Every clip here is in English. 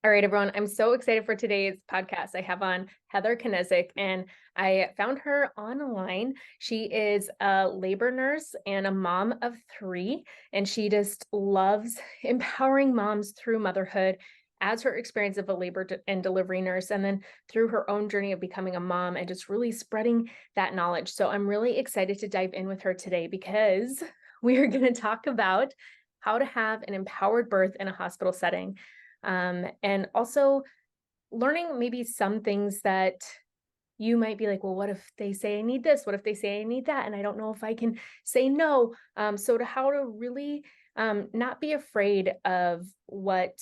All right, everyone. I'm so excited for today's podcast. I have on Heather Knezic, and I found her online. She is a labor nurse and a mom of three, and she just loves empowering moms through motherhood as her experience of a and delivery nurse, and then through her own journey of becoming a mom and just really spreading that knowledge. So I'm really excited to dive in with her today because we are going to talk about how to have an empowered birth in a hospital setting, and also learning maybe some things that you might be like, well, what if they say I need this? What if they say I need that? And I don't know if I can say no. So to how to really not be afraid of what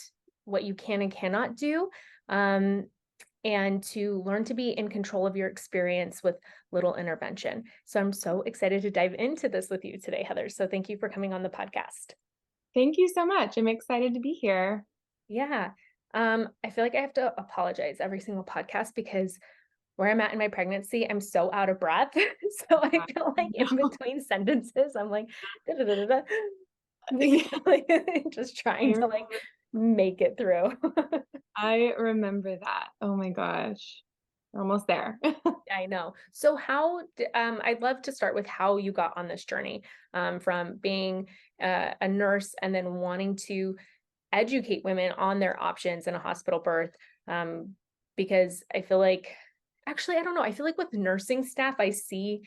you can and cannot do. And to learn to be in control of your experience with little intervention. So I'm so excited to dive into this with you today, Heather. So thank you for coming on the podcast. Thank you so much. I'm excited to be here. Yeah. I feel like I have to apologize every single podcast because where I'm at in my pregnancy, I'm so out of breath. So I feel like in No. between sentences, I'm like, da, da, da, da, Yeah, da. Like, just I trying to like remember make it through. I remember that. Oh my gosh. We're almost there. I know. So I'd love to start with how you got on this journey, from being a nurse and then wanting to educate women on their options in a hospital birth. Because I feel like, actually, I don't know. I feel like with nursing staff, I see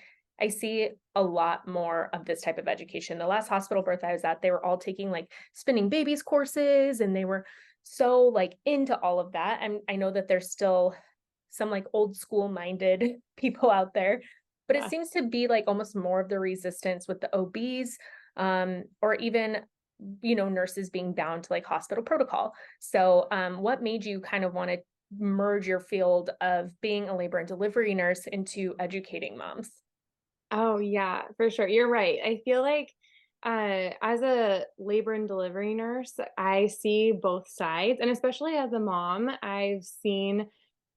a lot more of this type of education. The last hospital birth I was at, they were all taking like spinning babies courses, and they were so like into all of that. And I know that there's still some like old school minded people out there, but it Yeah. seems to be like almost more of the resistance with the OBs, or even nurses being bound to like hospital protocol. So what made you kind of want to merge your field of being a labor and delivery nurse into educating moms? Oh yeah, for sure. You're right. I feel like as a labor and delivery nurse, I see both sides. And especially as a mom, I've seen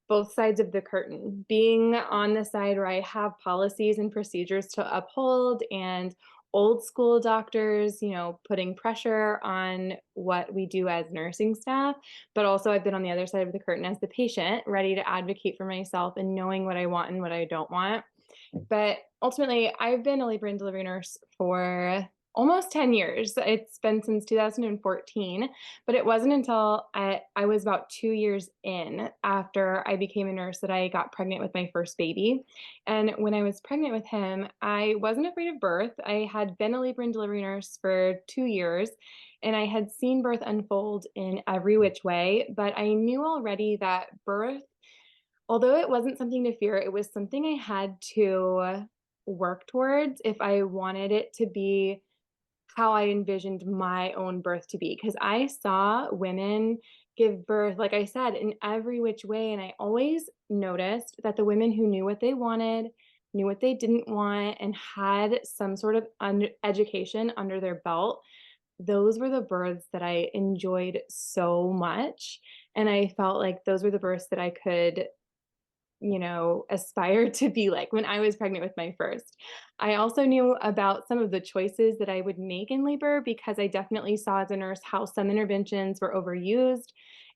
both sides of the curtain. Being on the side where I have policies and procedures to uphold and old school doctors, putting pressure on what we do as nursing staff. But also, I've been on the other side of the curtain as the patient, ready to advocate for myself and knowing what I want and what I don't want. But ultimately, I've been a labor and delivery nurse for almost 10 years. It's been since 2014, but it wasn't until I was about 2 years in after I became a nurse that I got pregnant with my first baby. And when I was pregnant with him, I wasn't afraid of birth. I had been a labor and delivery nurse for 2 years, and I had seen birth unfold in every which way, but I knew already that birth, although it wasn't something to fear, it was something I had to work towards if I wanted it to be how I envisioned my own birth to be. Because I saw women give birth, like I said, in every which way. And I always noticed that the women who knew what they wanted, knew what they didn't want, and had some sort of education under their belt, those were the births that I enjoyed so much. And I felt like those were the births that I could aspire to be like when I was pregnant with my first. I also knew about some of the choices that I would make in labor because I definitely saw as a nurse how some interventions were overused.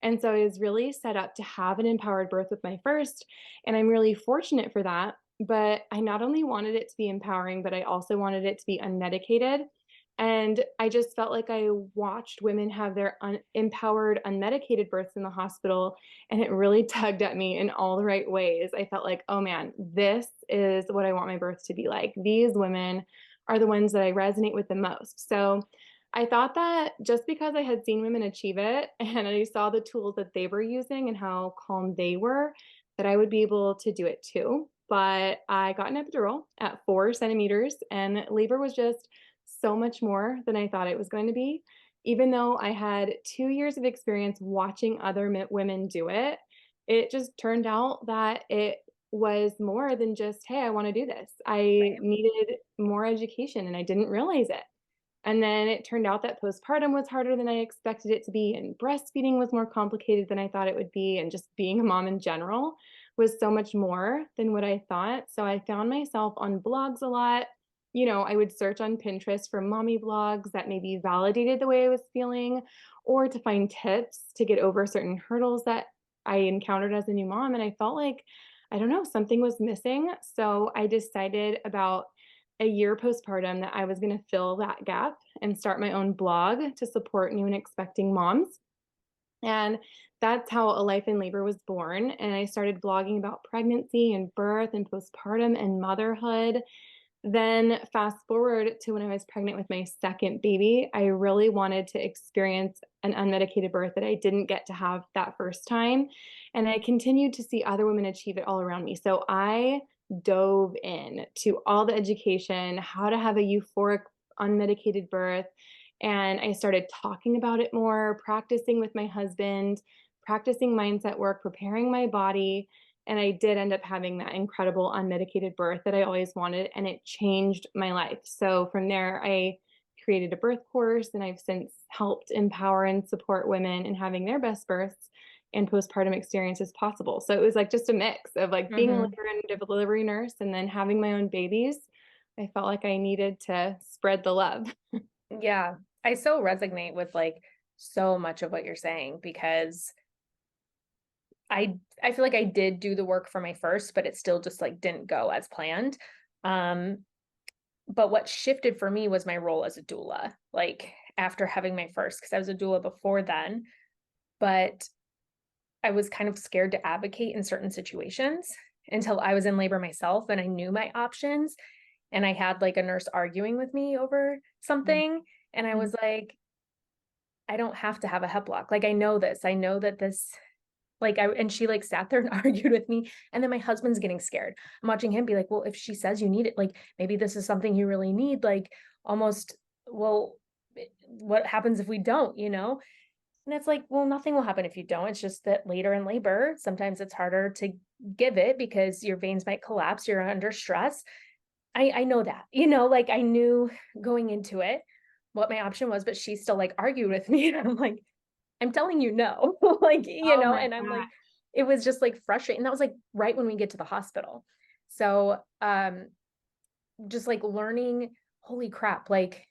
And so I was really set up to have an empowered birth with my first. And I'm really fortunate for that. But I not only wanted it to be empowering, but I also wanted it to be unmedicated. And I just felt like I watched women have their empowered, unmedicated births in the hospital, and it really tugged at me in all the right ways. I felt like, oh man, this is what I want my birth to be like. These women are the ones that I resonate with the most. So I thought that just because I had seen women achieve it and I saw the tools that they were using and how calm they were, that I would be able to do it too. But I got an epidural at 4 centimeters, and labor was just so much more than I thought it was going to be. Even though I had 2 years of experience watching other women do it, it just turned out that it was more than just, hey, I want to do this. I Right. needed more education and I didn't realize it. And then it turned out that postpartum was harder than I expected it to be, and breastfeeding was more complicated than I thought it would be, and just being a mom in general was so much more than what I thought. So I found myself on blogs a lot, I would search on Pinterest for mommy blogs that maybe validated the way I was feeling, or to find tips to get over certain hurdles that I encountered as a new mom. And I felt like, I don't know, something was missing. So I decided about a year postpartum that I was going to fill that gap and start my own blog to support new and expecting moms. And that's how A Life in Labor was born. And I started blogging about pregnancy and birth and postpartum and motherhood. Then fast forward to when I was pregnant with my second baby, I really wanted to experience an unmedicated birth that I didn't get to have that first time. And I continued to see other women achieve it all around me. So I dove in to all the education, how to have a euphoric unmedicated birth. And I started talking about it more, practicing with my husband, practicing mindset work, preparing my body. And I did end up having that incredible unmedicated birth that I always wanted, and it changed my life. So from there, I created a birth course, and I've since helped empower and support women in having their best births and postpartum experiences possible. So it was like just a mix of like being a Mhm. labor and delivery nurse and then having my own babies. I felt like I needed to spread the love. Yeah, I so resonate with like so much of what you're saying because I feel like I did do the work for my first, but it still just like didn't go as planned. Um, but what shifted for me was my role as a doula, like after having my first, because I was a doula before then, but I was kind of scared to advocate in certain situations until I was in labor myself and I knew my options. And I had like a nurse arguing with me over something. And I Mhm. was like, I don't have to have a hep block. Like, I know this. I know that this, like, and she like sat there and argued with me. And then my husband's getting scared. I'm watching him be like, well, if she says you need it, like, maybe this is something you really need. Like, almost, well, what happens if we don't, you know? And it's like, well, nothing will happen if you don't. It's just that later in labor, sometimes it's harder to give it because your veins might collapse. You're under stress. I know that, you know, like I knew going into it what my option was, but she still like argued with me. And I'm like, I'm telling you no. Like, you Oh know, my and I'm like, God. it was just like frustrating. And that was like right when we get to the hospital. So just like learning, holy crap, like,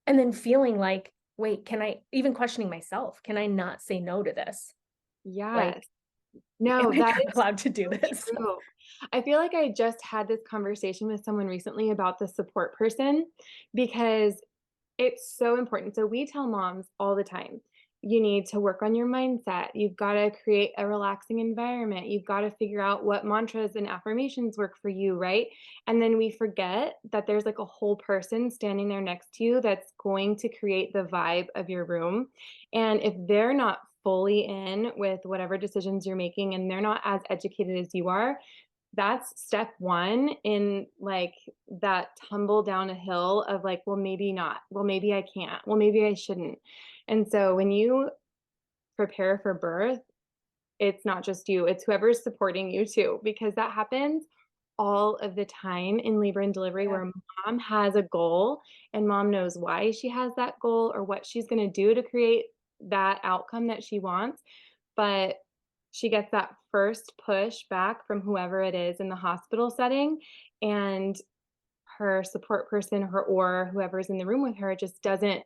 and then feeling like, wait, can I even questioning myself? Can I not say no to this? Yes. Like, am No, I that is allowed to do so this? true. I feel like I just had this conversation with someone recently about the support person because it's so important. So we tell moms all the time, you need to work on your mindset. You've got to create a relaxing environment. You've got to figure out what mantras and affirmations work for you, right? And then we forget that there's like a whole person standing there next to you that's going to create the vibe of your room. And if they're not fully in with whatever decisions you're making and they're not as educated as you are, that's step one in like that tumble down a hill of like, well, maybe not. Well, maybe I can't. Well, maybe I shouldn't. And so when you prepare for birth, it's not just you, it's whoever's supporting you too, because that happens all of the time in labor and delivery Yeah. where mom has a goal and mom knows why she has that goal or what she's going to do to create that outcome that she wants. But she gets that first push back from whoever it is in the hospital setting, and her support person, her or whoever's in the room with her just doesn't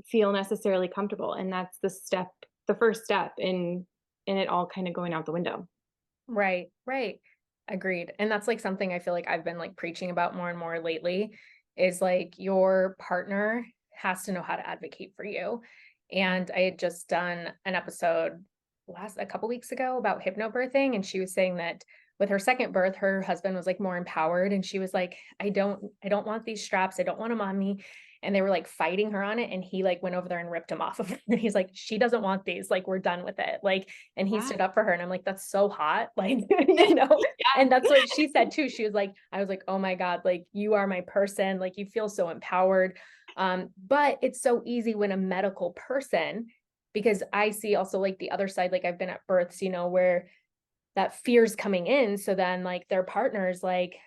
feel necessarily comfortable. And that's the first step in it all kind of going out the window. Right, right. Agreed. And that's like something I feel like I've been like preaching about more and more lately is like your partner has to know how to advocate for you. And I had just done an episode last a couple weeks ago about hypnobirthing, and she was saying that with her second birth, her husband was like more empowered, and she was like, I don't want these straps. I don't want them on me. And they were like fighting her on it. And he like went over there and ripped them off of her. And he's like, she doesn't want these. Like, we're done with it. Like, and he Yeah. stood up for her. And I'm like, that's so hot. Like, you know, and that's what she said too. She was like, I was like, oh my God, like you are my person. Like you feel so empowered. But it's so easy when a medical person, because I see also like the other side, like I've been at births, you know, where that fear's coming in. So then like their partner's like,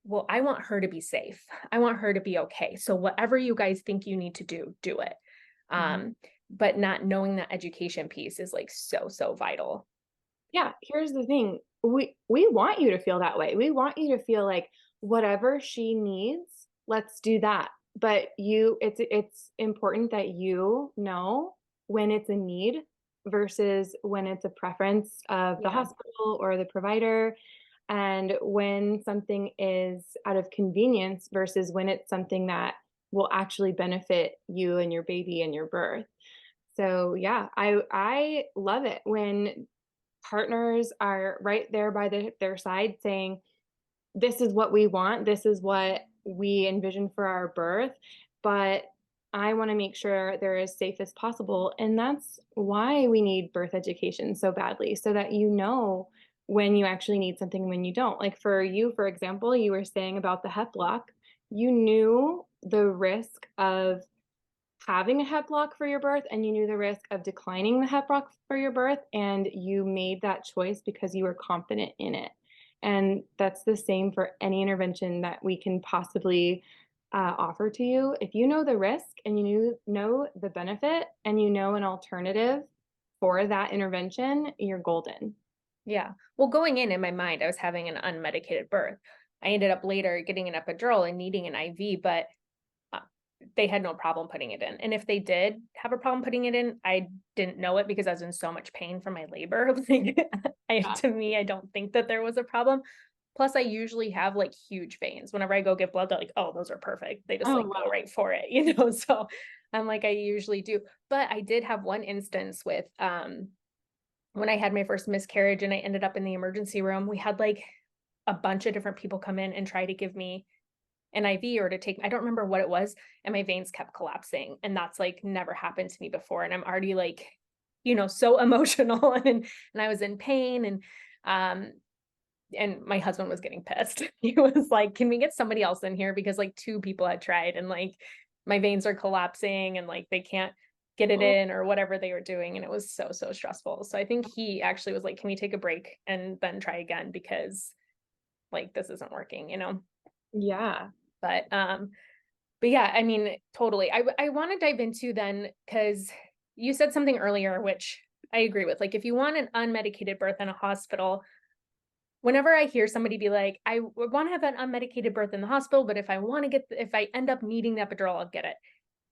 well, I want her to be safe. I want her to be okay. So whatever you guys think you need to do, do it. Mhm. But not knowing that education piece is like so, so vital. Yeah, here's the thing. We want you to feel that way. We want you to feel like whatever she needs, let's do that. But it's important that you know when it's a need versus when it's a preference of the Yeah. hospital or the provider, and when something is out of convenience versus when it's something that will actually benefit you and your baby and your birth. So yeah, I love it when partners are right there by their side saying, this is what we want, this is what we envision for our birth, but I want to make sure they're as safe as possible. And that's why we need birth education so badly, so that you know when you actually need something and when you don't. Like for you, for example, you were saying about the hep block, you knew the risk of having a hep block for your birth and you knew the risk of declining the hep block for your birth, and you made that choice because you were confident in it. And that's the same for any intervention that we can possibly offer to you. If you know the risk and know the benefit and you know an alternative for that intervention, you're golden. Yeah. Well, going in my mind, I was having an unmedicated birth. I ended up later getting an epidural and needing an IV, but uh, they had no problem putting it in. And if they did have a problem putting it in, I didn't know it because I was in so much pain from my labor. Like, Yeah. to me, I don't think that there was a problem. Plus, I usually have like huge veins. Whenever I go get blood, they're like, oh, those are perfect. They just Oh, like go wow. right for it, you know? So I'm like, I usually do. But I did have one instance with when I had my first miscarriage and I ended up in the emergency room, we had like a bunch of different people come in and try to give me an IV or to take, I don't remember what it was, and my veins kept collapsing. And that's like never happened to me before. And I'm already like, so emotional and I was in pain um and my husband was getting pissed. He was like, "Can we get somebody else in here?" Because like two people had tried and like my veins are collapsing and like they can't get it Oh, in or whatever they were doing. And it was so, so stressful. So I think he actually was like, "Can we take a break and then try again? Because like this isn't working." yeah. But but yeah, I mean, totally. I want to dive into then because you said something earlier, which I agree with. Like if you want an unmedicated birth in a hospital, whenever I hear somebody be like, I want to have an unmedicated birth in the hospital, but if I end up needing the epidural, I'll get it.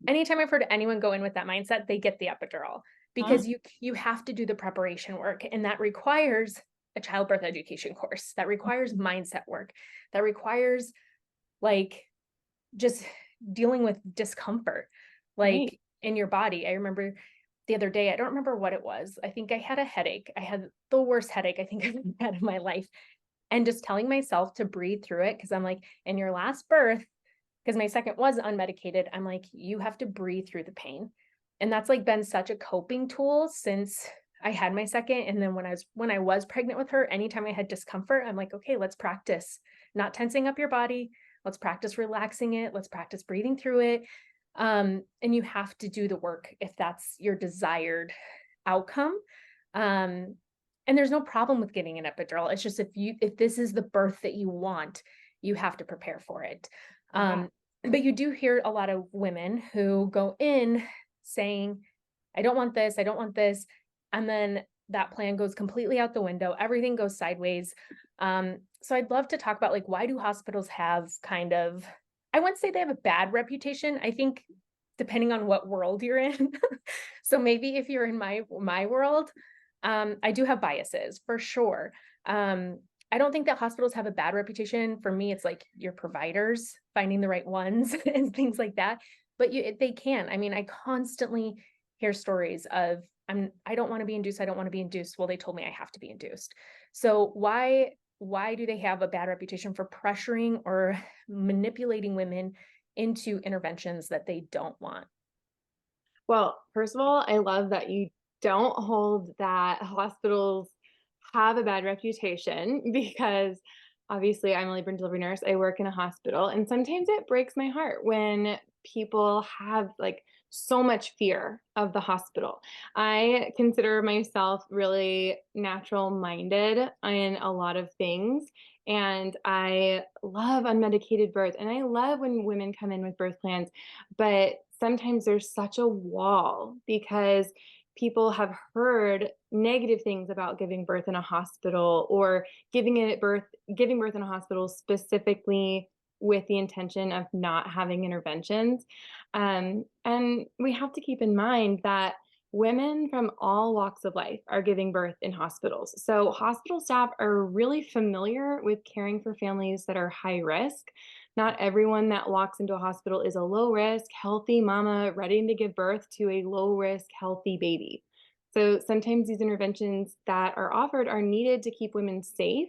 Anytime I've heard anyone go in with that mindset, they get the epidural Huh? because you have to do the preparation work, and that requires a childbirth education course, that requires mindset work, that requires like just dealing with discomfort, Right. like in your body. I remember the other day, I don't remember what it was. I think I had a headache. I had the worst headache I think I've ever had in my life. And just telling myself to breathe through it. Cause I'm like, in your last birth, because my second was unmedicated, I'm like, you have to breathe through the pain. And that's like been such a coping tool since I had my second. And then when I was pregnant with her, anytime I had discomfort, I'm like, okay, let's practice not tensing up your body. Let's practice relaxing it. Let's practice breathing through it. And you have to do the work if that's your desired outcome. Um, and there's no problem with getting an epidural. It's just if this is the birth that you want, you have to prepare for it. Yeah. But you do hear a lot of women who go in saying, I don't want this, I don't want this. And then that plan goes completely out the window. Everything goes sideways. So I'd love to talk about like why do hospitals have kind of, I wouldn't say they have a bad reputation. I think depending on what world you're in. So maybe if you're in my world, I do have biases for sure. I don't think that hospitals have a bad reputation. For me, it's like your providers finding the right ones and things like that. But they can. I mean, I constantly hear stories of I don't want to be induced. I don't want to be induced. Well, they told me I have to be induced. So why do they have a bad reputation for pressuring or manipulating women into interventions that they don't want? Well, first of all, I love that you don't hold that hospitals have a bad reputation because obviously I'm a labor and delivery nurse. I work in a hospital, and sometimes it breaks my heart when people have like so much fear of the hospital. I consider myself really natural minded in a lot of things. And I love unmedicated birth. And I love when women come in with birth plans, but sometimes there's such a wall because people have heard negative things about giving birth in a hospital, or giving birth in a hospital specifically with the intention of not having interventions. And we have to keep in mind that women from all walks of life are giving birth in hospitals. So hospital staff are really familiar with caring for families that are high risk. Not everyone that walks into a hospital is a low risk, healthy mama ready to give birth to a low risk, healthy baby. So sometimes these interventions that are offered are needed to keep women safe.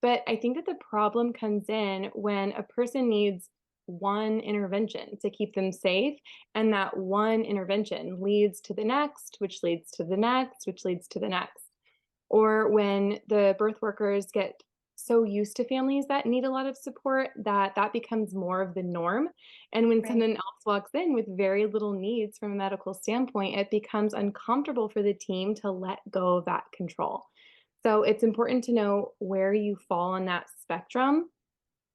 But I think that the problem comes in when a person needs one intervention to keep them safe, and that one intervention leads to the next, which leads to the next, which leads to the next. Or when the birth workers get so used to families that need a lot of support that that becomes more of the norm. And when Right. someone else walks in with very little needs from a medical standpoint, it becomes uncomfortable for the team to let go of that control. So it's important to know where you fall on that spectrum,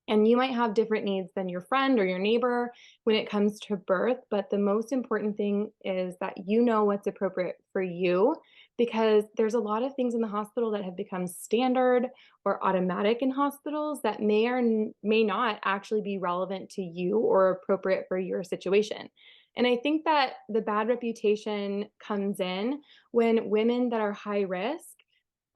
and you might have different needs than your friend or your neighbor when it comes to birth, but the most important thing is that you know what's appropriate for you, because there's a lot of things in the hospital that have become standard or automatic in hospitals that may not actually be relevant to you or appropriate for your situation. And I think that the bad reputation comes in when women that are high risk,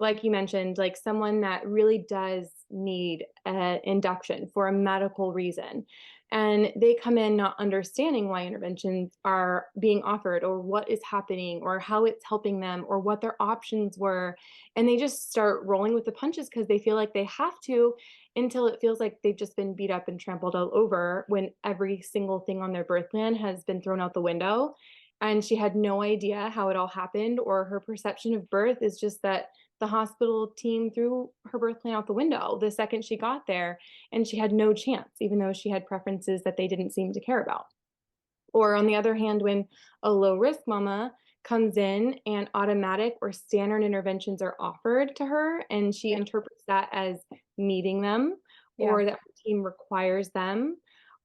like you mentioned, like someone that really does need an induction for a medical reason. And they come in not understanding why interventions are being offered, or what is happening, or how it's helping them, or what their options were. And they just start rolling with the punches because they feel like they have to, until it feels like they've just been beat up and trampled all over when every single thing on their birth plan has been thrown out the window. And she had no idea how it all happened, or her perception of birth is just that the hospital team threw her birth plan out the window the second she got there, and she had no chance, even though she had preferences that they didn't seem to care about. Or on the other hand, when a low risk mama comes in and automatic or standard interventions are offered to her, and she Yeah. interprets that as meeting them, Yeah. or that her team requires them,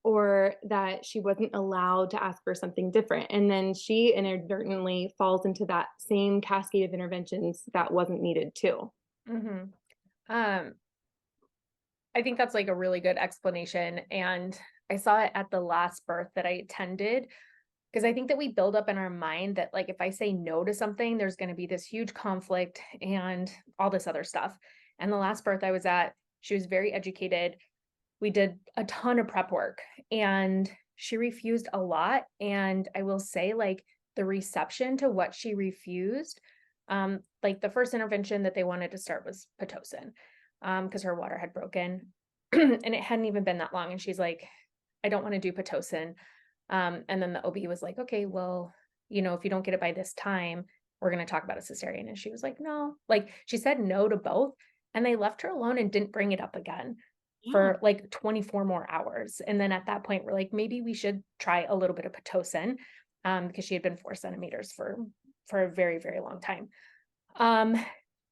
or that she wasn't allowed to ask for something different. And then she inadvertently falls into that same cascade of interventions that wasn't needed too. hmm Um, I think that's like a really good explanation. And I saw it at the last birth that I attended, because I think that we build up in our mind that, like, if I say no to something, there's going to be this huge conflict and all this other stuff. And the last birth I was at, she was very educated. We did a ton of prep work, and she refused a lot. And I will say, like, the reception to what she refused, like the first intervention that they wanted to start was Pitocin, because her water had broken. And it hadn't even been that long. And she's like, I don't want to do Pitocin. And then the OB was like, okay, well, if you don't get it by this time, we're going to talk about a cesarean. And she was like, no, like she said no to both. And they left her alone and didn't bring it up again Yeah. for like 24 more hours. And then at that point, we're like, maybe we should try a little bit of Pitocin, because she had been 4 centimeters for a very, very long time. Um,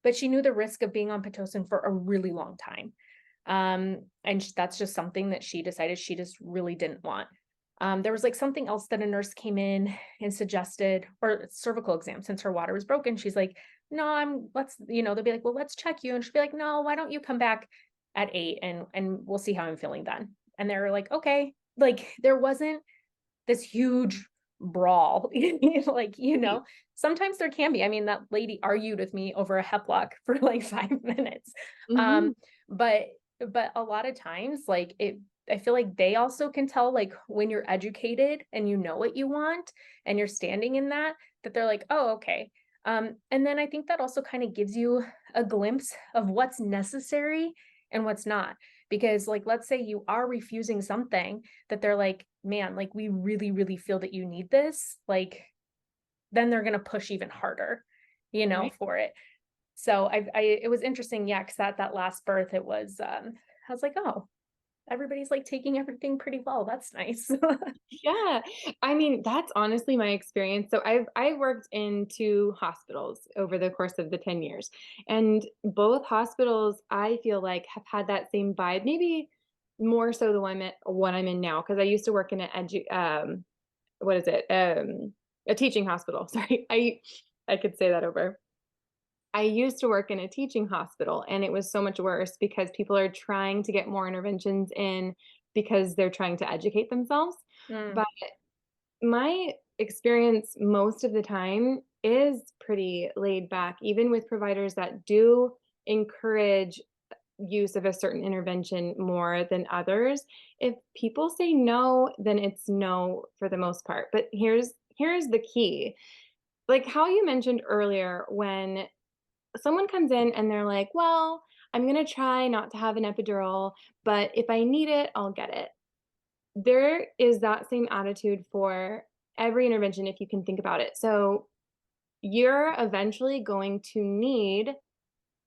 but she knew the risk of being on Pitocin for a really long time. And that's just something that she decided she just really didn't want. There was like something else that a nurse came in and suggested, or cervical exam, since her water was broken. She's like, no, they'll be like, well, let's check you. And she'll be like, no, why don't you come back at 8 and we'll see how I'm feeling then. And they're like, okay, like there wasn't this huge brawl. like, sometimes there can be. I mean, that lady argued with me over a heplock for like 5 minutes. Mhm. Um, but a lot of times, like I feel like they also can tell, like, when you're educated and you know what you want and you're standing in that they're like, oh, okay. And then I think that also kind of gives you a glimpse of what's necessary and what's not. Because, like, let's say you are refusing something that they're like, man, like, we really, really feel that you need this. Like, then they're going to push even harder, Right. for it. So it was interesting. Yeah. Cause at that last birth, I was like, oh, everybody's like taking everything pretty well. That's nice. Yeah. I mean, that's honestly my experience. So I worked in 2 hospitals over the course of the 10 years. And both hospitals, I feel like, have had that same vibe, maybe more so the one I'm in now, because I used to work in what is it? A teaching hospital. Sorry. I could say that over. I used to work in a teaching hospital, and it was so much worse because people are trying to get more interventions in because they're trying to educate themselves. Mm, But my experience most of the time is pretty laid back, even with providers that do encourage use of a certain intervention more than others. If people say no, then it's no for the most part. But here's the key. Like how you mentioned earlier, when someone comes in and they're like, "Well, I'm going to try not to have an epidural, but if I need it, I'll get it." There is that same attitude for every intervention if you can think about it. So, you're eventually going to need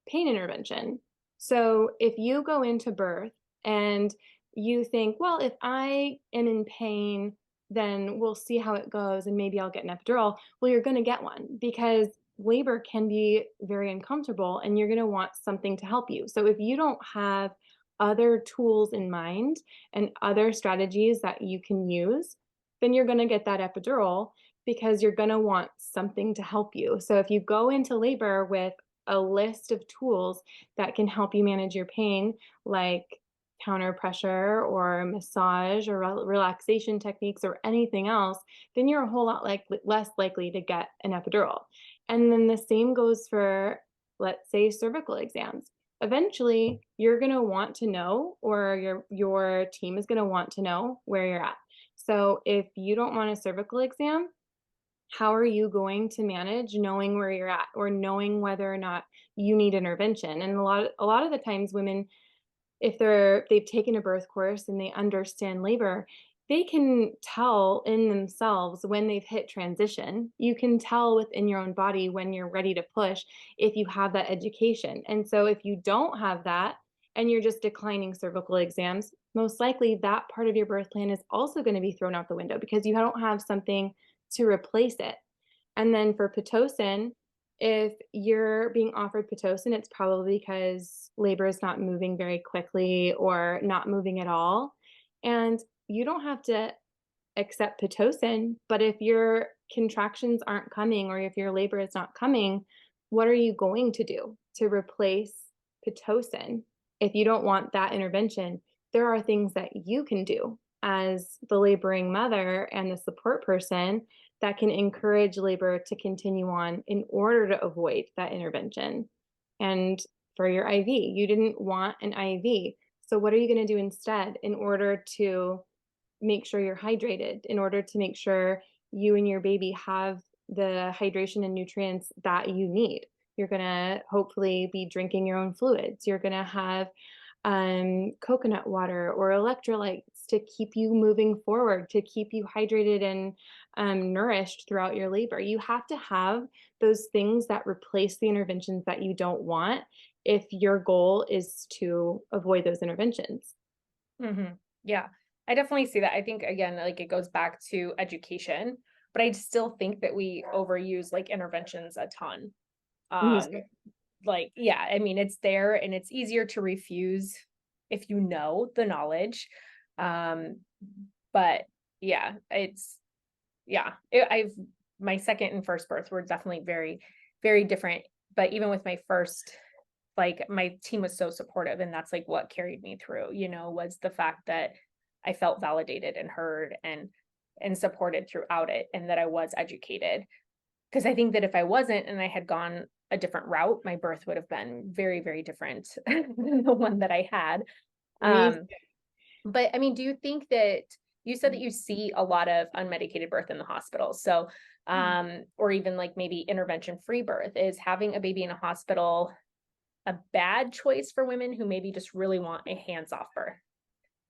pain intervention. So if you go into birth and you think, well, if I am in pain, then we'll see how it goes and maybe I'll get an epidural. Well, you're going to get one because labor can be very uncomfortable and you're going to want something to help you. So if you don't have other tools in mind and other strategies that you can use, then you're going to get that epidural because you're going to want something to help you. So if you go into labor with a list of tools that can help you manage your pain, like counter pressure or massage or relaxation techniques or anything else, then you're a whole lot less likely to get an epidural. And then the same goes for, let's say, cervical exams. Eventually, you're going to want to know, or your team is going to want to know where you're at. So if you don't want a cervical exam, how are you going to manage knowing where you're at or knowing whether or not you need intervention? And a lot of the times women, if they've taken a birth course and they understand labor, they can tell in themselves when they've hit transition. You can tell within your own body when you're ready to push if you have that education. And so if you don't have that and you're just declining cervical exams, most likely that part of your birth plan is also going to be thrown out the window because you don't have something to replace it. And then for Pitocin, if you're being offered Pitocin, it's probably because labor is not moving very quickly or not moving at all. And you don't have to accept Pitocin, but if your contractions aren't coming or if your labor is not coming, what are you going to do to replace Pitocin? If you don't want that intervention, there are things that you can do as the laboring mother and the support person that can encourage labor to continue on in order to avoid that intervention. And for your IV, you didn't want an IV. So, what are you going to do instead in order to make sure you're hydrated, in order to make sure you and your baby have the hydration and nutrients that you need? You're going to hopefully be drinking your own fluids. You're going to have coconut water or electrolytes to keep you moving forward, to keep you hydrated and nourished throughout your labor. You have to have those things that replace the interventions that you don't want if your goal is to avoid those interventions. hmm Yeah, I definitely see that. I think again, like it goes back to education, but I still think that we overuse like interventions a ton. Me Um, like, yeah, I mean, it's there and it's easier to refuse if you know the knowledge. Um, but yeah, I've my second and first birth were definitely very, very different. But even with my first, like my team was so supportive, and that's like what carried me through, was the fact that I felt validated and heard and supported throughout it, and that I was educated. Because I think that if I wasn't and I had gone a different route, my birth would have been very, very different than the one that I had. Me Um, but I mean, do you think that you said that you see a lot of unmedicated birth in the hospital? So, or even like maybe intervention free birth, is having a baby in a hospital a bad choice for women who maybe just really want a hands off birth?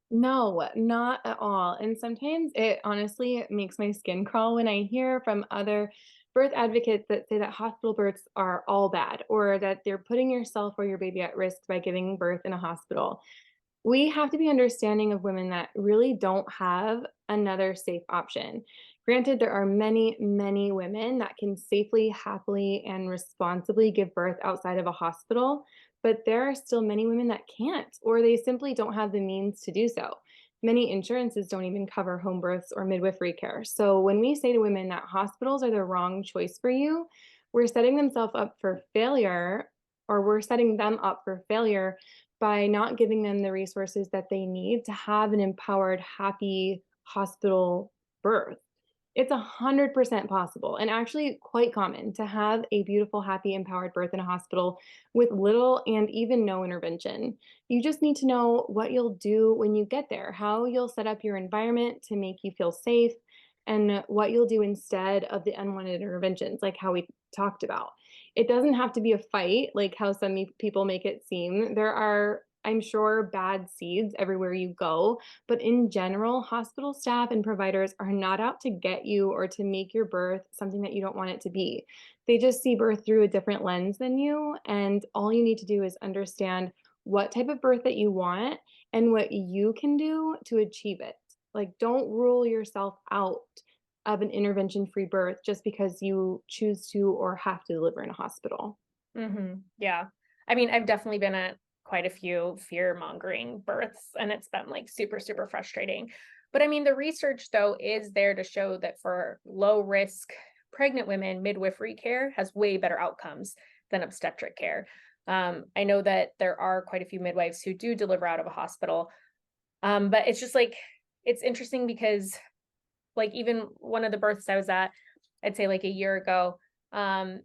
No, not at all. And sometimes it honestly makes my skin crawl when I hear from other birth advocates that say that hospital births are all bad or that they're putting yourself or your baby at risk by giving birth in a hospital. We have to be understanding of women that really don't have another safe option. Granted, there are many, many women that can safely, happily, and responsibly give birth outside of a hospital, but there are still many women that can't, or they simply don't have the means to do so. Many insurances don't even cover home births or midwifery care. So when we say to women that hospitals are the wrong choice for you, we're setting themselves up for failure, or we're setting them up for failure by not giving them the resources that they need to have an empowered, happy hospital birth. It's 100% possible and actually quite common to have a beautiful, happy, empowered birth in a hospital with little and even no intervention. You just need to know what you'll do when you get there, how you'll set up your environment to make you feel safe, and what you'll do instead of the unwanted interventions, like how we talked about. It doesn't have to be a fight like how some people make it seem. There are, I'm sure, bad seeds everywhere you go, but in general, hospital staff and providers are not out to get you or to make your birth something that you don't want it to be. They just see birth through a different lens than you. And all you need to do is understand what type of birth that you want and what you can do to achieve it. Like, don't rule yourself out of an intervention free birth just because you choose to or have to deliver in a hospital. Yeah. I mean, I've definitely been at quite a few fear mongering births, and it's been like super, super frustrating. But I mean, the research though is there to show that for low risk pregnant women, midwifery care has way better outcomes than obstetric care. I know that there are quite a few midwives who do deliver out of a hospital. But it's just like, it's interesting because like even one of the births I was at, I'd say like a year ago, um,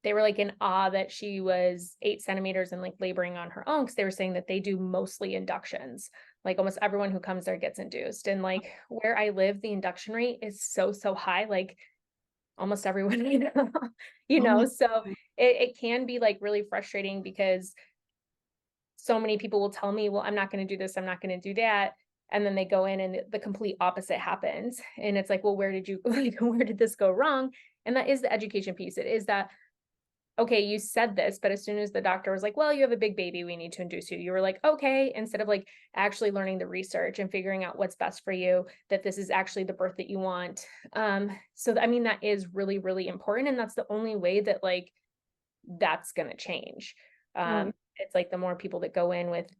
they were like in awe that she was 8 centimeters and like laboring on her own because they were saying that they do mostly inductions. Like almost everyone who comes there gets induced. And like where I live, the induction rate is so, so high. Like almost everyone I know, Oh my so God. it can be like really frustrating because so many people will tell me, well, I'm not going to do this, I'm not going to do that. And then they go in and the complete opposite happens. And it's like, well, where did you, like, where did this go wrong? And that is the education piece. It is that, okay, you said this, but as soon as the doctor was like, well, you have a big baby, we need to induce you. You were like, okay, instead of like actually learning the research and figuring out what's best for you, that this is actually the birth that you want. I mean, that is really, really important. And that's the only way that like, that's going to change. Um, It's like the more people that go in with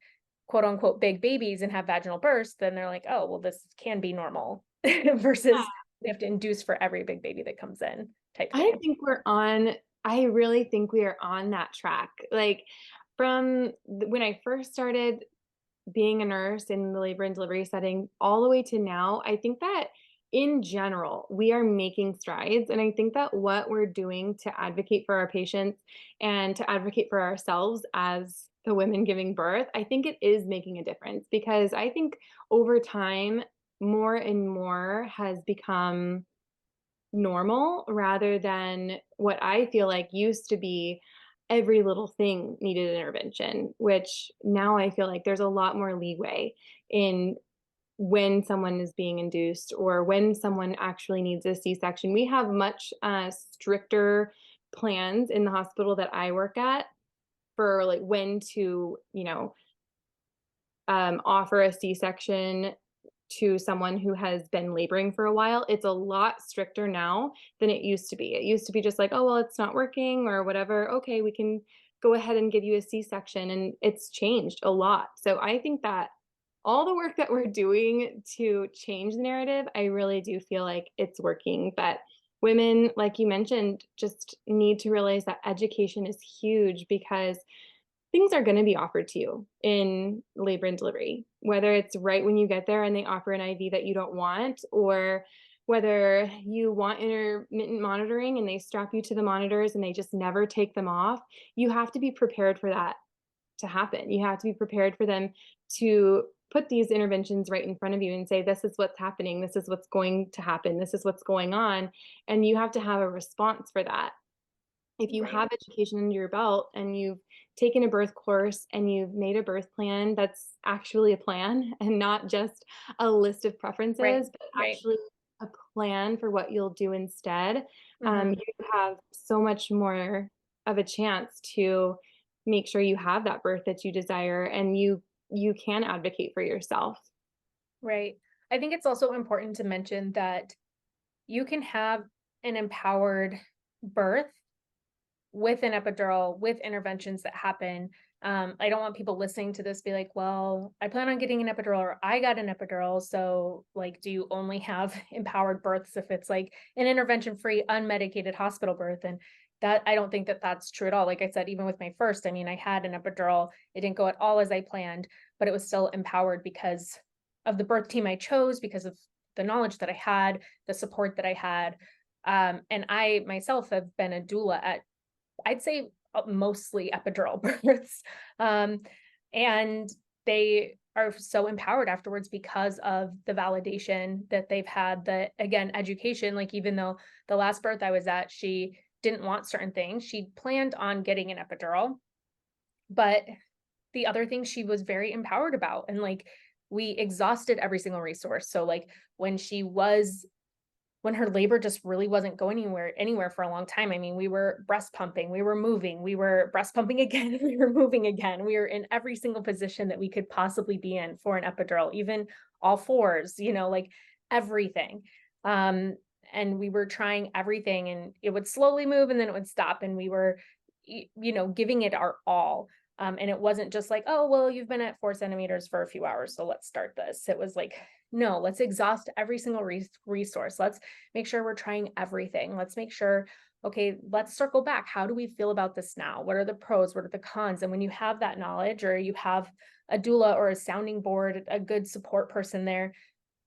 quote unquote big babies and have vaginal births, then they're like, oh, well, this can be normal versus they have to induce for every big baby that comes in type I thing. think we're on, I really think we are on that track. Like when I first started being a nurse in the labor and delivery setting all the way to now, I think that in general, we are making strides. And I think that what we're doing to advocate for our patients and to advocate for ourselves as the women giving birth, I think it is making a difference because I think over time, more and more has become normal rather than what I feel like used to be every little thing needed intervention, which now I feel like there's a lot more leeway in when someone is being induced or when someone actually needs a C-section. We have much stricter plans in the hospital that I work at for like when to, offer a C-section to someone who has been laboring for a while. It's a lot stricter now than it used to be. It used to be just like, oh, well, it's not working or whatever. Okay, we can go ahead and give you a C-section. And it's changed a lot. So I think that all the work that we're doing to change the narrative, I really do feel like it's working. But women, like you mentioned, just need to realize that education is huge because things are going to be offered to you in labor and delivery, whether it's right when you get there and they offer an IV that you don't want, or whether you want intermittent monitoring and they strap you to the monitors and they just never take them off. You have to be prepared for that to happen. You have to be prepared for them to put these interventions right in front of you and say, this is what's happening. This is what's going to happen. This is what's going on. And you have to have a response for that. If you Right. have education under your belt and you've taken a birth course and you've made a birth plan that's actually a plan and not just a list of Right. preferences, but Right. actually a plan for what you'll do instead, Hmm. you have so much more of a chance to make sure you have that birth that you desire and you can advocate for yourself. Right. I think it's also important to mention that you can have an empowered birth with an epidural, with interventions that happen. I don't want people listening to this be like, well, I plan on getting an epidural or I got an epidural. So, like, do you only have empowered births if it's like an intervention free, unmedicated hospital birth? And that I don't think that that's true at all. Like I said, even with my first, I mean, I had an epidural. It didn't go at all as I planned, but it was still empowered because of the birth team I chose, because of the knowledge that I had, the support that I had. And I myself have been a doula at, I'd say, mostly epidural births. And they are so empowered afterwards because of the validation that they've had, the, again, education. Like, even though the last birth I was at, she didn't want certain things, she planned on getting an epidural, but the other things she was very empowered about. And like, we exhausted every single resource. So like, when she was when her labor just really wasn't going anywhere for a long time. I mean, we were breast pumping, we were moving, we were breast pumping again, we were moving again. We were in every single position that we could possibly be in for an epidural, even all fours, like everything. Um, and we were trying everything, and it would slowly move and then it would stop. And we were, giving it our all. And it wasn't just like, oh, well, you've been at 4 centimeters for a few hours, so let's start this. It was like, no, let's exhaust every single resource. Let's make sure we're trying everything. Let's make sure, okay, let's circle back. How do we feel about this now? What are the pros? What are the cons? And when you have that knowledge, or you have a doula or a sounding board, a good support person there,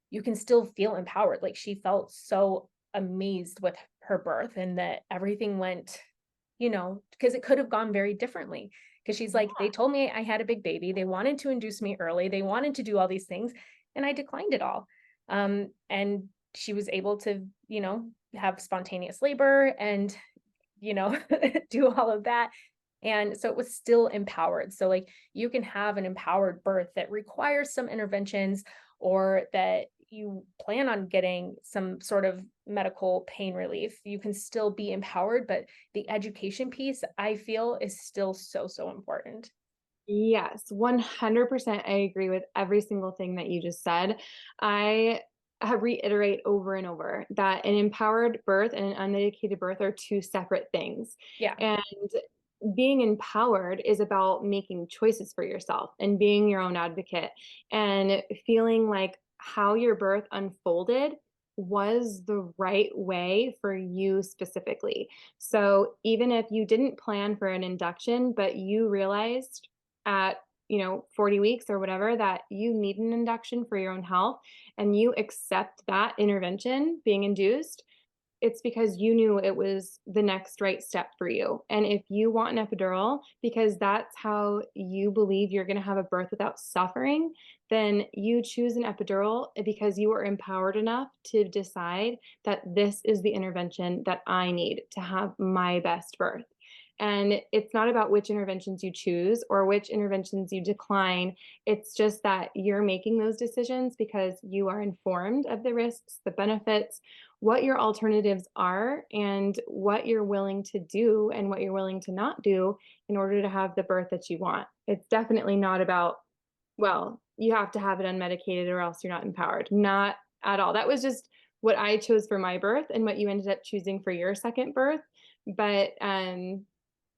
you can still feel empowered. Like, she felt so amazed with her birth, and that everything went, because it could have gone very differently. Because she's like, they told me I had a big baby. They wanted to induce me early. They wanted to do all these things, and I declined it all. And she was able to, have spontaneous labor and, do all of that. And so it was still empowered. So like, you can have an empowered birth that requires some interventions, or that you plan on getting some sort of medical pain relief. You can still be empowered, but the education piece, I feel, is still so, so important. Yes, 100%. I agree with every single thing that you just said. I reiterate over and over that an empowered birth and an unmedicated birth are two separate things. Yeah. And being empowered is about making choices for yourself and being your own advocate and feeling like how your birth unfolded was the right way for you specifically. So even if you didn't plan for an induction, but you realized at 40 weeks or whatever that you need an induction for your own health, and you accept that intervention being induced, it's because you knew it was the next right step for you. And if you want an epidural because that's how you believe you're going to have a birth without suffering, then you choose an epidural because you are empowered enough to decide that this is the intervention that I need to have my best birth. And it's not about which interventions you choose or which interventions you decline. It's just that you're making those decisions because you are informed of the risks, the benefits, what your alternatives are, and what you're willing to do and what you're willing to not do in order to have the birth that you want. It's definitely not about, well, you have to have it unmedicated or else you're not empowered. Not at all. That was just what I chose for my birth and what you ended up choosing for your second birth. But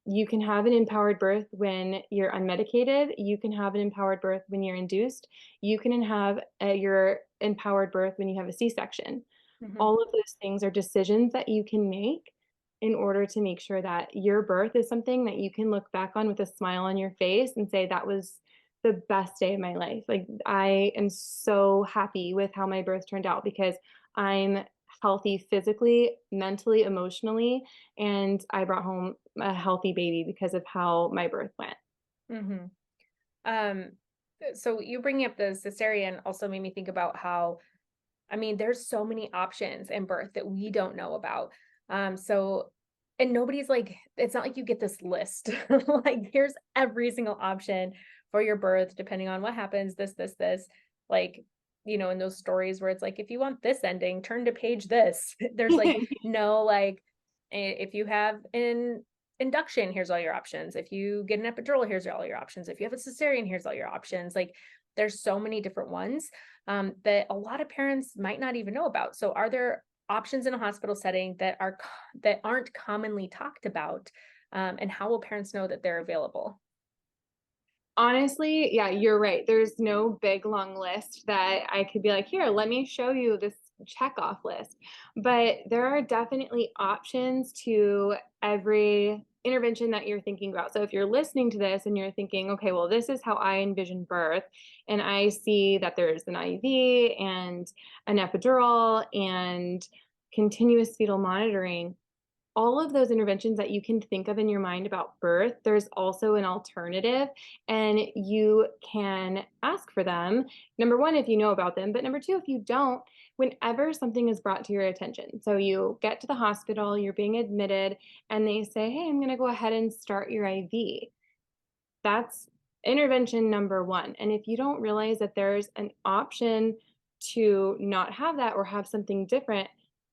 you can have an empowered birth when you're unmedicated. You can have an empowered birth when you're induced. You can have your empowered birth when you have a C-section. Mhm. All of those things are decisions that you can make in order to make sure that your birth is something that you can look back on with a smile on your face and say, that was the best day of my life. Like, I am so happy with how my birth turned out because I'm healthy physically, mentally, emotionally, and I brought home a healthy baby because of how my birth went. Mhm. Um, so you bringing up the cesarean also made me think about how, I mean, there's so many options in birth that we don't know about. So, and nobody's like, it's not like you get this list, like, here's every single option for your birth, depending on what happens, this, like, in those stories where it's like, if you want this ending, turn to page this. There's like, no, like, if you have an induction, here's all your options. If you get an epidural, here's all your options. If you have a cesarean, here's all your options. Like, there's so many different ones that a lot of parents might not even know about. So are there options in a hospital setting that aren't commonly talked about? And how will parents know that they're available? Honestly, yeah, you're right. There's no big long list that I could be like, here, let me show you this check off list. But there are definitely options to every intervention that you're thinking about. So if you're listening to this and you're thinking, okay, well, this is how I envision birth, and I see that there's an IV and an epidural and continuous fetal monitoring, all of those interventions that you can think of in your mind about birth, there's also an alternative, and you can ask for them. Number one, if you know about them, but number two, if you don't, whenever something is brought to your attention. So you get to the hospital, you're being admitted, and they say, hey, I'm going to go ahead and start your IV. That's intervention number one. And if you don't realize that there's an option to not have that or have something different,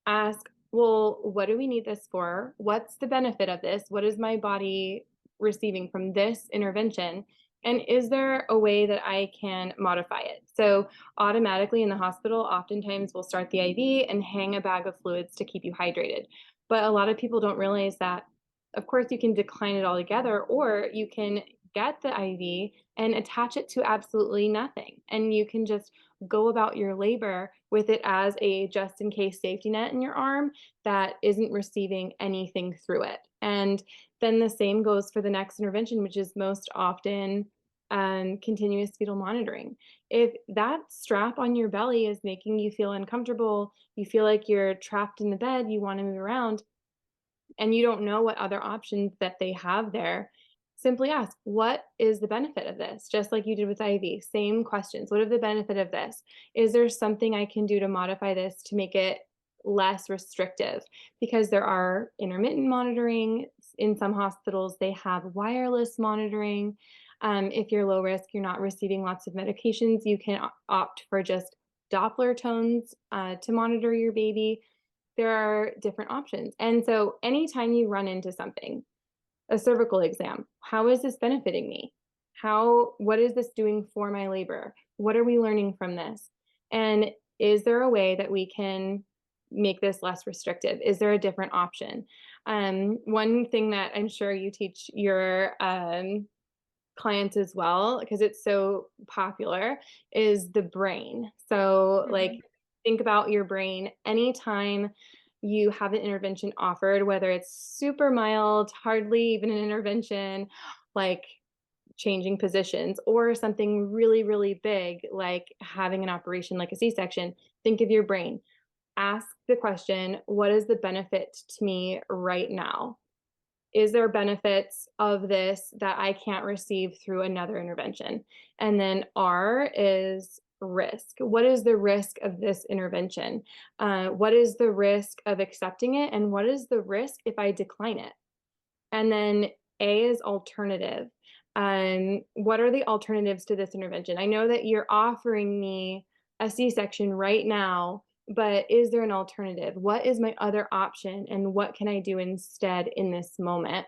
ask, well, what do we need this for? What's the benefit of this? What is my body receiving from this intervention? And is there a way that I can modify it? So, automatically in the hospital, oftentimes we'll start the IV and hang a bag of fluids to keep you hydrated. But a lot of people don't realize that, of course, you can decline it altogether, or you can get the IV and attach it to absolutely nothing. And you can just go about your labor with it as a just in case safety net in your arm that isn't receiving anything through it. And then the same goes for the next intervention, which is most often continuous fetal monitoring. If that strap on your belly is making you feel uncomfortable, you feel like you're trapped in the bed, you want to move around, and you don't know what other options that they have there, simply ask, what is the benefit of this? Just like you did with IV, same questions. What is the benefit of this? Is there something I can do to modify this to make it less restrictive? Because there are intermittent monitoring. In some hospitals, they have wireless monitoring. If you're low risk, you're not receiving lots of medications, you can opt for just Doppler tones to monitor your baby. There are different options. And so anytime you run into something, a cervical exam, how is this benefiting me? What is this doing for my labor? What are we learning from this? And is there a way that we can make this less restrictive? Is there a different option? One thing that I'm sure you teach your clients as well, because it's so popular, is the brain. So, like, Mhm. think about your brain anytime you have an intervention offered, whether it's super mild, hardly even an intervention, like changing positions, or something really, really big, like having an operation like a C section. Think of your brain. Ask the question, what is the benefit to me right now? Is there benefits of this that I can't receive through another intervention? And then R is risk. What is the risk of this intervention? What is the risk of accepting it? And what is the risk if I decline it? And then A is alternative. What are the alternatives to this intervention? I know that you're offering me a C-section right now, but is there an alternative? What is my other option? And what can I do instead in this moment?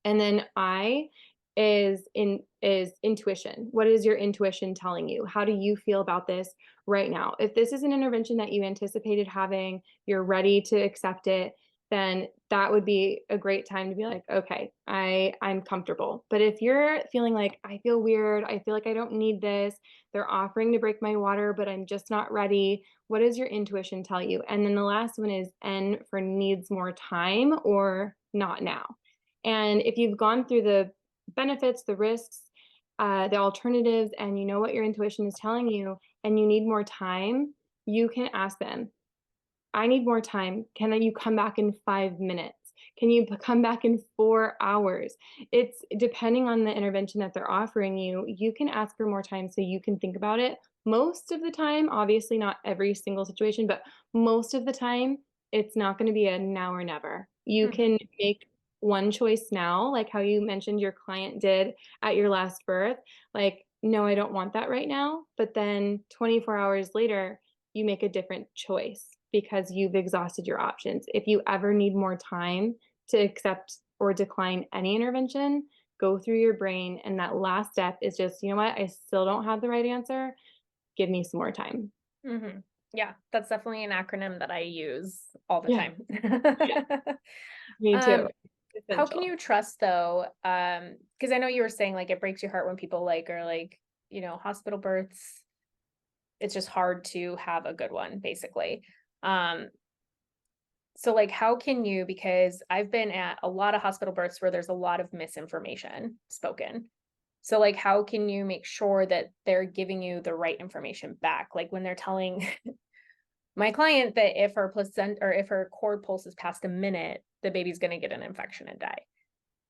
And then I is intuition. What is your intuition telling you? How do you feel about this right now? If this is an intervention that you anticipated having, you're ready to accept it, then that would be a great time to be like, okay, I'm comfortable. But if you're feeling like I feel weird, I feel like I don't need this, they're offering to break my water, but I'm just not ready. What does your intuition tell you? And then the last one is N for needs more time or not now. And if you've gone through the benefits, the risks, the alternatives, and you know what your intuition is telling you, and you need more time, you can ask them, I need more time. Can you come back in 5 minutes? Can you come back in 4 hours? It's depending on the intervention that they're offering you, you can ask for more time so you can think about it. Most of the time, obviously not every single situation, but most of the time, it's not going to be a now or never. You Mhm. can make one choice now, like how you mentioned your client did at your last birth. Like, no, I don't want that right now. But then 24 hours later, you make a different choice because you've exhausted your options. If you ever need more time to accept or decline any intervention, go through your brain. And that last step is just, you know what? I still don't have the right answer. Give me some more time. Mhm. Yeah, that's definitely an acronym that I use all the Yeah, time. me too. Um, how can Essential. you trust though? Because I know you were saying like it breaks your heart when people like are like, hospital births it's just hard to have a good one, basically. So like, how can you, because I've been at a lot of hospital births where there's a lot of misinformation spoken. So like, how can you make sure that they're giving you the right information back? Like when they're telling my client that if her placenta or if her cord pulses past a minute, the baby's going to get an infection and die,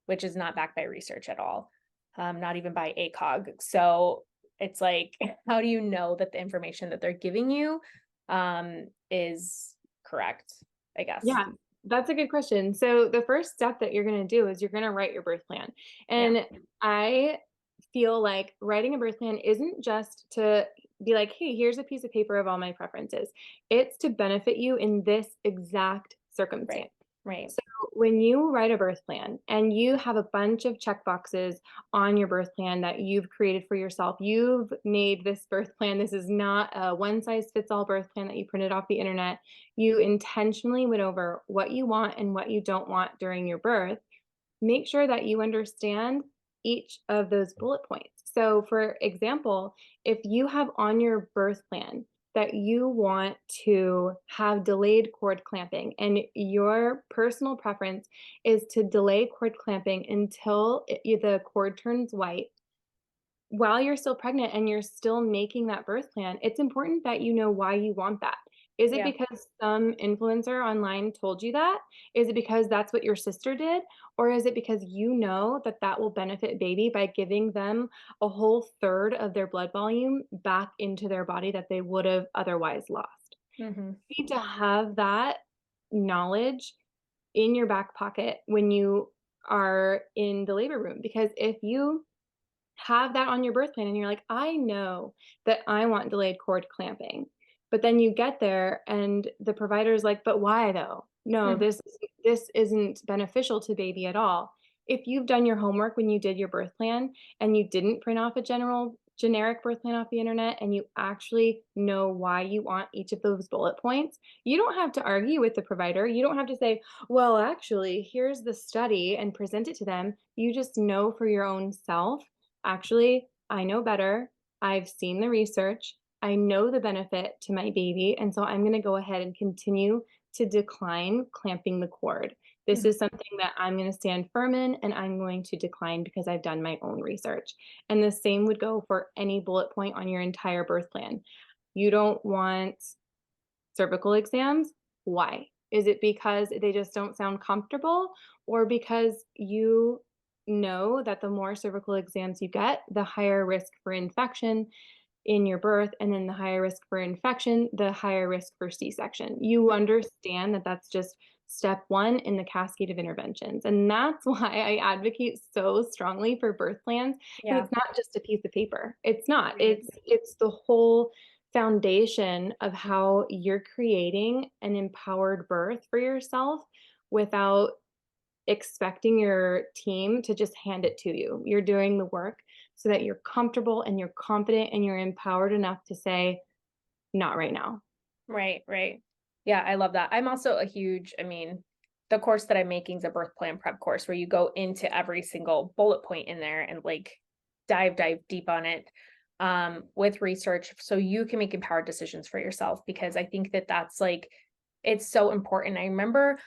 which is not backed by research at all, not even by ACOG. So it's like, how do you know that the information that they're giving you is correct, I guess? Yeah, that's a good question. So the first step that you're going to do is you're going to write your birth plan. Yeah, And I feel like writing a birth plan isn't just to be like, hey, here's a piece of paper of all my preferences. It's to benefit you in this exact circumstance. right, right. So when you write a birth plan and you have a bunch of check boxes on your birth plan that you've created for yourself, you've made this birth plan. This is not a one size fits all birth plan that you printed off the internet. You intentionally went over what you want and what you don't want during your birth. Make sure that you understand each of those bullet points. So, for example, if you have on your birth plan that you want to have delayed cord clamping and your personal preference is to delay cord clamping until the cord turns white, while you're still pregnant and you're still making that birth plan, it's important that you know why you want that. Is it Yeah, because some influencer online told you that? Is it because that's what your sister did? Or is it because you know that that will benefit baby by giving them a whole third of their blood volume back into their body that they would have otherwise lost? mm-hmm. You need to have that knowledge in your back pocket when you are in the labor room, because if you have that on your birth plan and you're like, I know that I want delayed cord clamping. But then you get there and the provider's like, but why though? No, Mm-hmm. this isn't beneficial to baby at all. If you've done your homework when you did your birth plan and you didn't print off a generic birth plan off the internet and you actually know why you want each of those bullet points, you don't have to argue with the provider. You don't have to say, well, actually, here's the study and present it to them. You just know for your own self, actually, I know better. I've seen the research. I know the benefit to my baby. And so I'm going to go ahead and continue to decline clamping the cord. This is something that I'm going to stand firm in and I'm going to decline because I've done my own research. And the same would go for any bullet point on your entire birth plan. You don't want cervical exams. Why? Is it because they just don't sound comfortable, or because you know that the more cervical exams you get, the higher risk for infection in your birth, and then the higher risk for infection, the higher risk for C-section? You understand that that's just step one in the cascade of interventions. And that's why I advocate so strongly for birth plans, because Yeah, it's not just a piece of paper. It's not. right, It's the whole foundation of how you're creating an empowered birth for yourself without expecting your team to just hand it to you. You're doing the work so that you're comfortable and you're confident and you're empowered enough to say, not right now. right, right. Yeah, I love that. I'm also a huge, I mean, the course that I'm making is a birth plan prep course where you go into every single bullet point in there and like dive deep on it with research so you can make empowered decisions for yourself, because I think that that's like, it's so important. I remember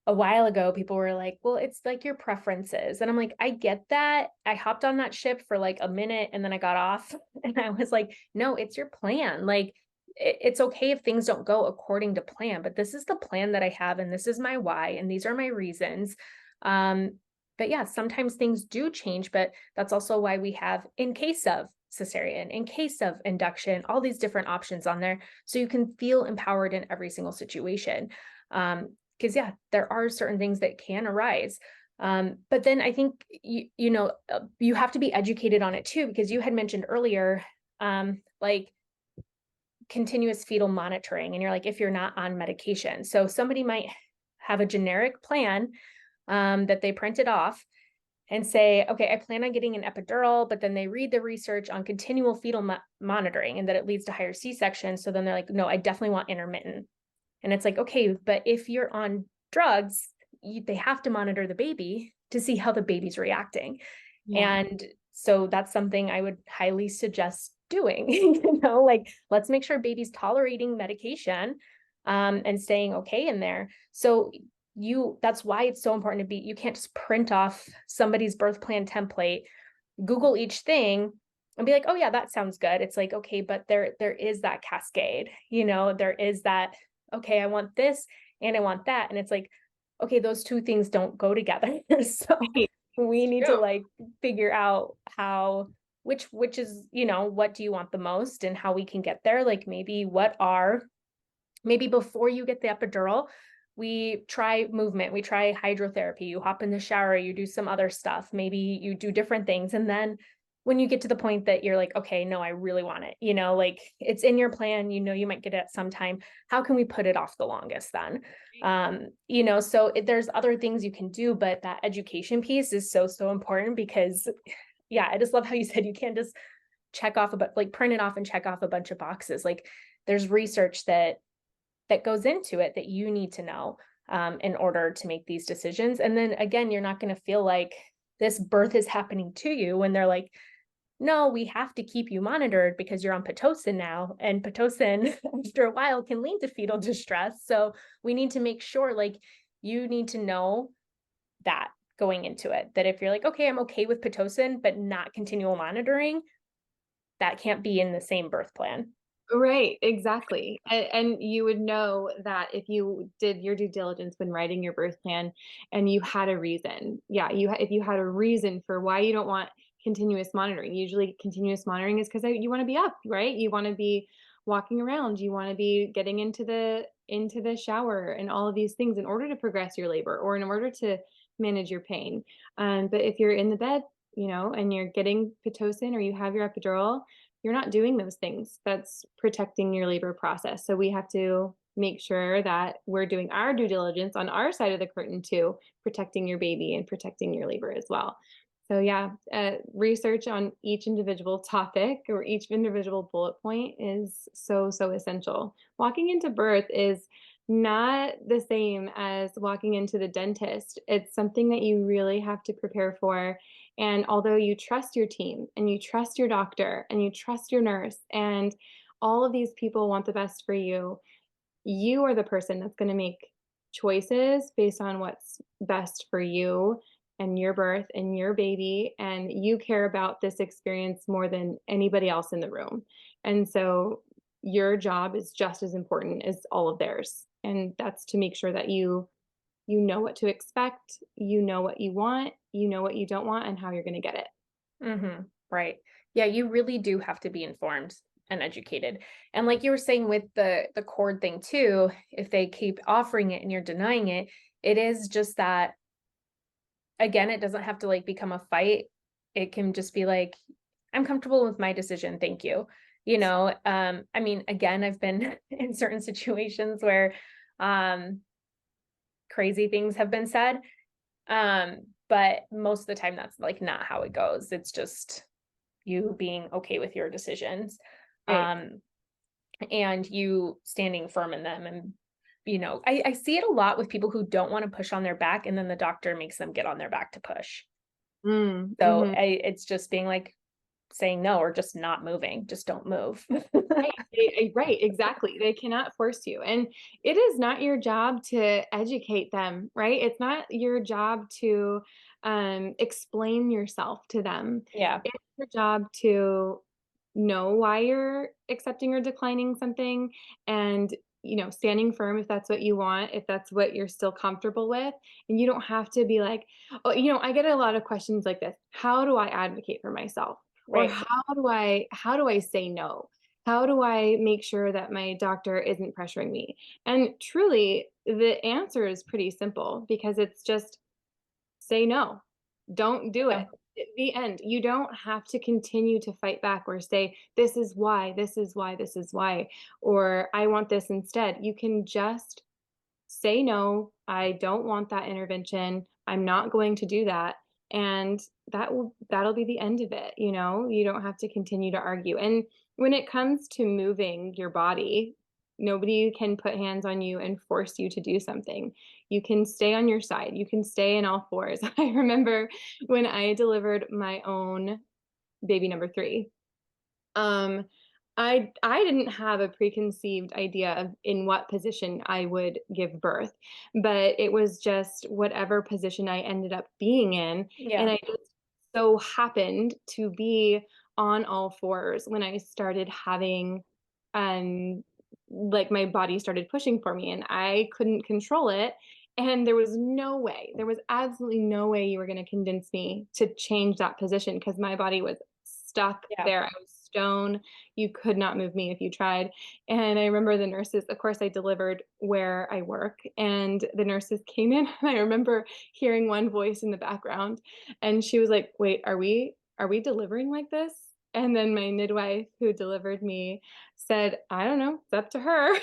a while ago, people were like, well, it's like your preferences. And I'm like, I get that. I hopped on that ship for like a minute and then I got off. And I was like, no, it's your plan. Like, it's okay if things don't go according to plan, but this is the plan that I have, and this is my why, and these are my reasons. Um, but yeah, sometimes things do change, but that's also why we have in case of cesarean, in case of induction, all these different options on there. So you can feel empowered in every single situation. Because yeah, there are certain things that can arise. But then I think you have to be educated on it too, because you had mentioned earlier, like continuous fetal monitoring, and you're like, if you're not on medication. So somebody might have a generic plan that they printed off and say, okay, I plan on getting an epidural, but then they read the research on continual fetal monitoring and that it leads to higher C-section. So then they're like, no, I definitely want intermittent. And it's like, okay, but if you're on drugs, they have to monitor the baby to see how the baby's reacting. Yeah. And so that's something I would highly suggest doing? Like, let's make sure baby's tolerating medication, and staying okay in there. So that's why it's so important to be, you can't just print off somebody's birth plan template, Google each thing and be like, oh yeah, that sounds good. It's like, okay, but there is that cascade, there is that, okay, I want this and I want that. And it's like, okay, those two things don't go together. So Right. we It's need to true. like figure out how, which is, what do you want the most and how we can get there? Like maybe before you get the epidural, we try movement, we try hydrotherapy, you hop in the shower, you do some other stuff, maybe you do different things. And then when you get to the point that you're like, okay, no, I really want it, like it's in your plan, you might get it at some time. How can we put it off the longest then? So there's other things you can do, but that education piece is so, so important because yeah, I just love how you said you can't just check off like print it off and check off a bunch of boxes. Like there's research that goes into it that you need to know, in order to make these decisions. And then again, you're not going to feel like this birth is happening to you when they're like, no, we have to keep you monitored because you're on Pitocin now. And Pitocin, after a while, can lead to fetal distress. So we need to make sure, like, you need to know that going into it, that if you're like, okay, I'm okay with Pitocin, but not continual monitoring, that can't be in the same birth plan. Right, exactly. And you would know that if you did your due diligence when writing your birth plan and you had a reason. Yeah, if you had a reason for why you don't want continuous monitoring. Usually continuous monitoring is because you want to be up, right? You want to be walking around, you want to be getting into the shower and all of these things in order to progress your labor or in order to manage your pain. But if you're in the bed, and you're getting Pitocin or you have your epidural, you're not doing those things. That's protecting your labor process. So we have to make sure that we're doing our due diligence on our side of the curtain too, protecting your baby and protecting your labor as well. So yeah, research on each individual topic or each individual bullet point is so, so essential. Walking into birth is not the same as walking into the dentist. It's something that you really have to prepare for, and although you trust your team and you trust your doctor and you trust your nurse and all of these people want the best for you, you are the person that's going to make choices based on what's best for you and your birth and your baby. And you care about this experience more than anybody else in the room. And so your job is just as important as all of theirs. And that's to make sure that you know what to expect, you know what you want, you know what you don't want, and how you're going to get it. Right. Yeah, you really do have to be informed and educated. And like you were saying with the cord thing too, if they keep offering it and you're denying it, it is just that, again, it doesn't have to like become a fight. It can just be like, I'm comfortable with my decision, thank you. I mean, again, I've been in certain situations where crazy things have been said. But most of the time that's like not how it goes. It's just you being okay with your decisions, Right. um, and you standing firm in them. And, I see it a lot with people who don't want to push on their back, and then the doctor makes them get on their back to push. Mm, So mhm. it's just being like saying no or just not moving, just don't move. Right, right, exactly. They cannot force you. And it is not your job to educate them, right? It's not your job to explain yourself to them. Yeah. It's your job to know why you're accepting or declining something and standing firm if that's what you want, if that's what you're still comfortable with. And you don't have to be like, oh, I get a lot of questions like this. How do I advocate for myself? Or Right. how do I say no? How do I make sure that my doctor isn't pressuring me? And truly, the answer is pretty simple because it's just say no. Don't do Yeah. it. At the end. You don't have to continue to fight back or say, this is why, this is why, this is why, or I want this instead. You can just say no, I don't want that intervention. I'm not going to do that. And that'll be the end of it, You don't have to continue to argue. And when it comes to moving your body, nobody can put hands on you and force you to do something. You can stay on your side. You can stay in all fours. I remember when I delivered my own baby number 3. Um, I didn't have a preconceived idea of in what position I would give birth, but it was just whatever position I ended up being in, and Yeah. I just so happened to be on all fours when I started having, um, like my body started pushing for me, and I couldn't control it. And there was absolutely no way you were going to convince me to change that position because my body was stuck Yeah. there. I was stone. You could not move me if you tried. And I remember the nurses, of course, I delivered where I work, and the nurses came in. And I remember hearing one voice in the background, and she was like, "Wait, are we delivering like this?" And then my midwife who delivered me said, "I don't know, it's up to her."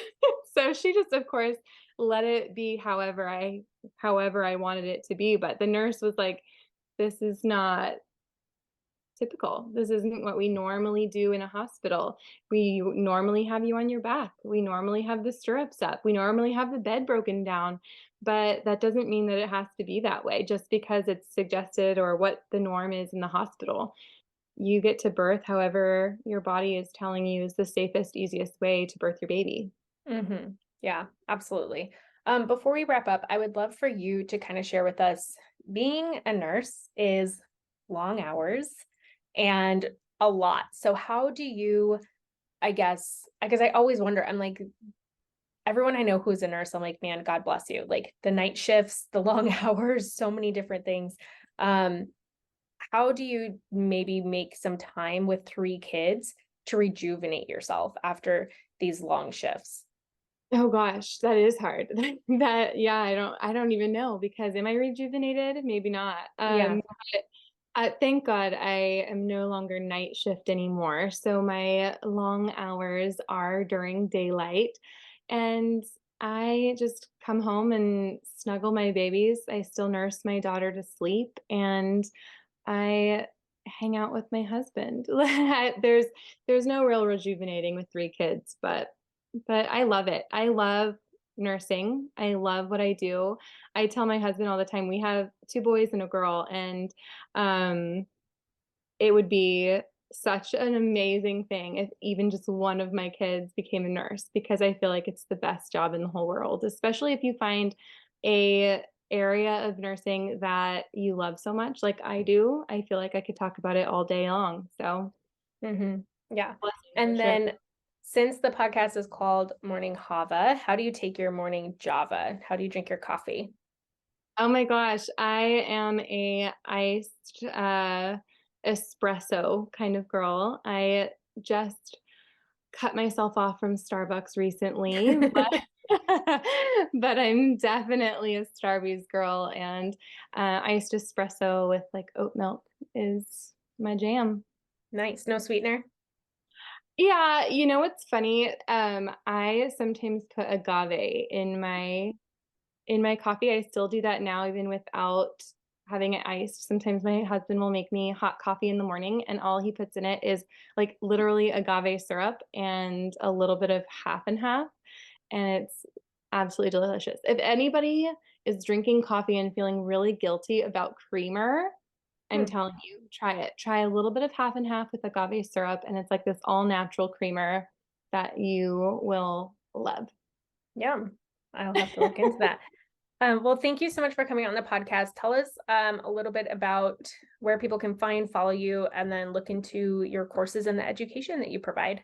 So she just, of course, let it be however I wanted it to be. But the nurse was like, "This is not typical. This isn't what we normally do in a hospital. We normally have you on your back. We normally have the stirrups up. We normally have the bed broken down. But that doesn't mean that it has to be that way just because it's suggested or what the norm is in the hospital. You get to birth however your body is telling you is the safest, easiest way to birth your baby." Yeah, absolutely. Before we wrap up, I would love for you to kind of share with us, being a nurse is long hours and a lot. So how do you, I guess, because I always wonder, I'm like, everyone I know who's a nurse, I'm like, man, God bless you. Like the night shifts, the long hours, so many different things. Um, how do you maybe make some time with three kids to rejuvenate yourself after these long shifts? Oh gosh, that is hard. That yeah, I don't even know because am I rejuvenated? Maybe not. Yeah. But thank God I am no longer night shift anymore. So my long hours are during daylight, and I just come home and snuggle my babies. I still nurse my daughter to sleep, and I hang out with my husband. There's no real rejuvenating with three kids, but I love it. I love nursing. I love what I do. I tell my husband all the time, we have two boys and a girl, and um it would be such an amazing thing if even just one of my kids became a nurse because I feel like it's the best job in the whole world, especially if you find a area of nursing that you love so much like I do. I feel like I could talk about it all day long. So, hmm Yeah. blessing for And sure. then since the podcast is called Morning Java, how do you take your morning Java? How do you drink your coffee? Oh my gosh, I am a iced espresso kind of girl. I just cut myself off from Starbucks recently, but I'm definitely a Starbucks girl, and iced espresso with like oat milk is my jam. Nice. No sweetener? Yeah, you know what's funny? I sometimes put agave in my coffee. I still do that now, even without having it iced. Sometimes my husband will make me hot coffee in the morning, and all he puts in it is like literally agave syrup and a little bit of half and half. And it's absolutely delicious. If anybody is drinking coffee and feeling really guilty about creamer, I'm Hmm. telling you, try it. Try a little bit of half and half with agave syrup, and it's like this all natural creamer that you will love. Yum. I'll have to look into that. Well, thank you so much for coming on the podcast. Tell us a little bit about where people can find, follow you, and then look into your courses and the education that you provide.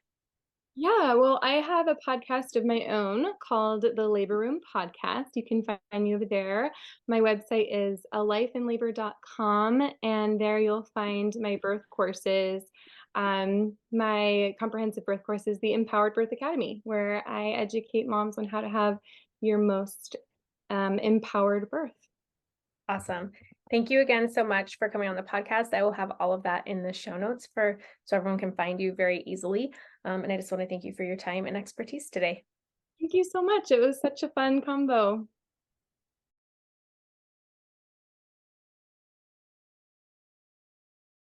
Yeah, well, I have a podcast of my own called the Labor Room Podcast. You can find me over there. My website is alifeinlabor.com, and there you'll find my birth courses. My comprehensive birth course is the Empowered Birth Academy, where I educate moms on how to have your most empowered birth. Awesome. Thank you again so much for coming on the podcast. I will have all of that in the show notes for so everyone can find you very easily. And I just want to thank you for your time and expertise today. Thank you so much. It was such a fun combo.